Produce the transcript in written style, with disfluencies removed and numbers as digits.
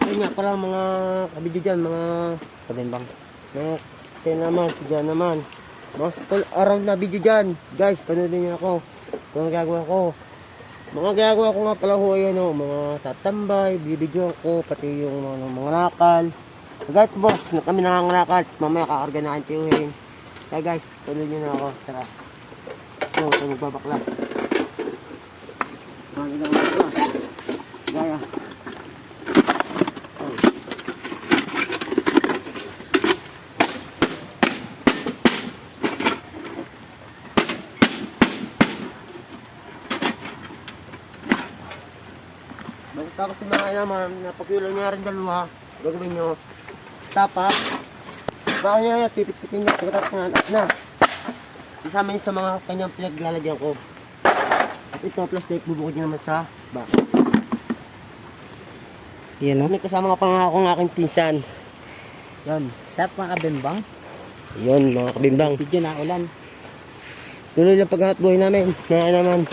Ayun nga pala mga kabidyo dyan, mga kabimbang. Mga kaya naman, siya naman. Mga school around na video dyan. Guys, panoodin niyo ako. Kung gagawa ko. Mga gagawa ko nga pala ho, ayun o, mga tatambay, bibidyo ko, pati yung mga nakal. Guys, boss, na kami nangangalakal. Mamaya kakarga na antiyuhin. Kaya guys, panoodin niyo na ako. Tara. So, ito magbabakla. Mga bakla. Gaya. Basta kasi mga naman, napag-ulan niya rin dalawa, gagawin nyo, stop up, baka niya, pipit-pitin niya, pagkatapos na, at na. Isama niyo sa mga kanyang pinaglalagyan ko. At ito, plastic, bubukod niya naman sa baka. Yan o. May kasama nga pa nga akong aking pinsan. Yan. Sa mga kabimbang. Yun, mga kabimbang. Video na ulan. Tuloy lang paghanap buhay namin. Kaya naman,